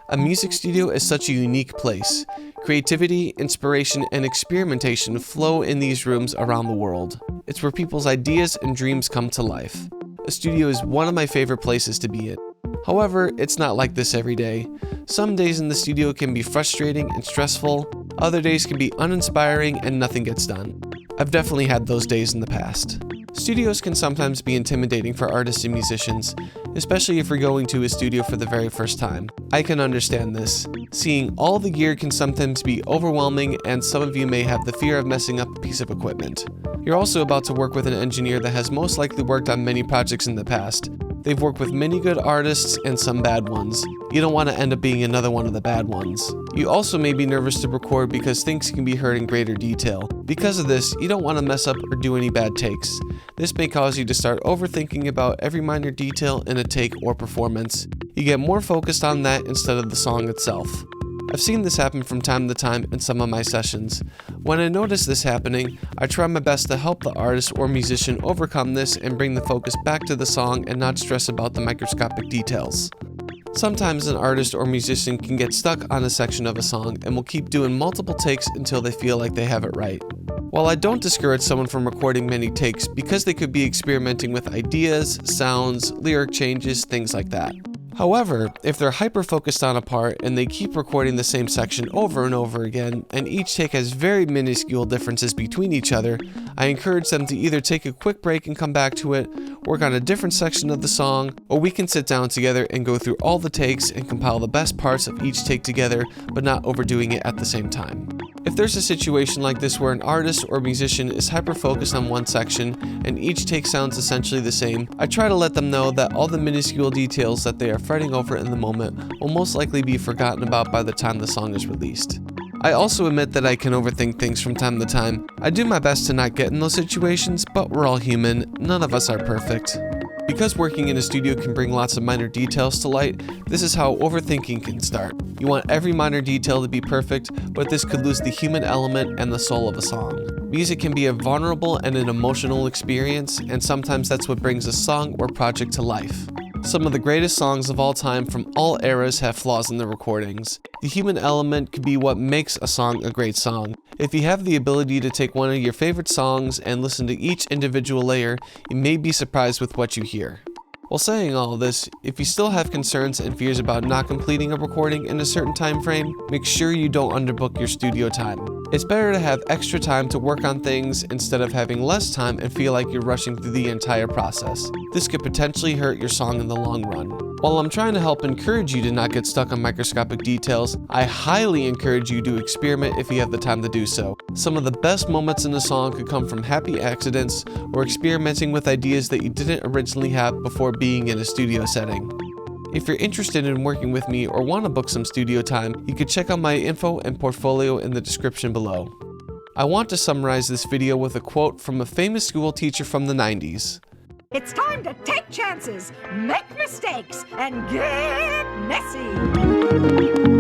A music studio is such a unique place. Creativity, inspiration, and experimentation flow in these rooms around the world. It's where people's ideas and dreams come to life. A studio is one of my favorite places to be in. However, it's not like this every day. Some days in the studio can be frustrating and stressful. Other days can be uninspiring and nothing gets done. I've definitely had those days in the past. Studios can sometimes be intimidating for artists and musicians, especially if you're going to a studio for the very first time. I can understand this. Seeing all the gear can sometimes be overwhelming, and some of you may have the fear of messing up a piece of equipment. You're also about to work with an engineer that has most likely worked on many projects in the past. They've worked with many good artists and some bad ones. You don't want to end up being another one of the bad ones. You also may be nervous to record because things can be heard in greater detail. Because of this, you don't want to mess up or do any bad takes. This may cause you to start overthinking about every minor detail in a take or performance. You get more focused on that instead of the song itself. I've seen this happen from time to time in some of my sessions. When I notice this happening, I try my best to help the artist or musician overcome this and bring the focus back to the song and not stress about the microscopic details. Sometimes an artist or musician can get stuck on a section of a song and will keep doing multiple takes until they feel like they have it right. While I don't discourage someone from recording many takes because they could be experimenting with ideas, sounds, lyric changes, things like that. However, if they're hyper-focused on a part and they keep recording the same section over and over again, and each take has very minuscule differences between each other, I encourage them to either take a quick break and come back to it, work on a different section of the song, or we can sit down together and go through all the takes and compile the best parts of each take together, but not overdoing it at the same time. If there's a situation like this where an artist or musician is hyper-focused on one section and each take sounds essentially the same, I try to let them know that all the minuscule details that they are fretting over in the moment will most likely be forgotten about by the time the song is released. I also admit that I can overthink things from time to time. I do my best to not get in those situations, but we're all human. None of us are perfect. Because working in a studio can bring lots of minor details to light, this is how overthinking can start. You want every minor detail to be perfect, but this could lose the human element and the soul of a song. Music can be a vulnerable and an emotional experience, and sometimes that's what brings a song or project to life. Some of the greatest songs of all time from all eras have flaws in the recordings. The human element could be what makes a song a great song. If you have the ability to take one of your favorite songs and listen to each individual layer, you may be surprised with what you hear. While saying all this, if you still have concerns and fears about not completing a recording in a certain time frame, make sure you don't underbook your studio time. It's better to have extra time to work on things instead of having less time and feel like you're rushing through the entire process. This could potentially hurt your song in the long run. While I'm trying to help encourage you to not get stuck on microscopic details, I highly encourage you to experiment if you have the time to do so. Some of the best moments in a song could come from happy accidents or experimenting with ideas that you didn't originally have before being in a studio setting. If you're interested in working with me or want to book some studio time, you can check out my info and portfolio in the description below. I want to summarize this video with a quote from a famous school teacher from the 90s. It's time to take chances, make mistakes, and get messy.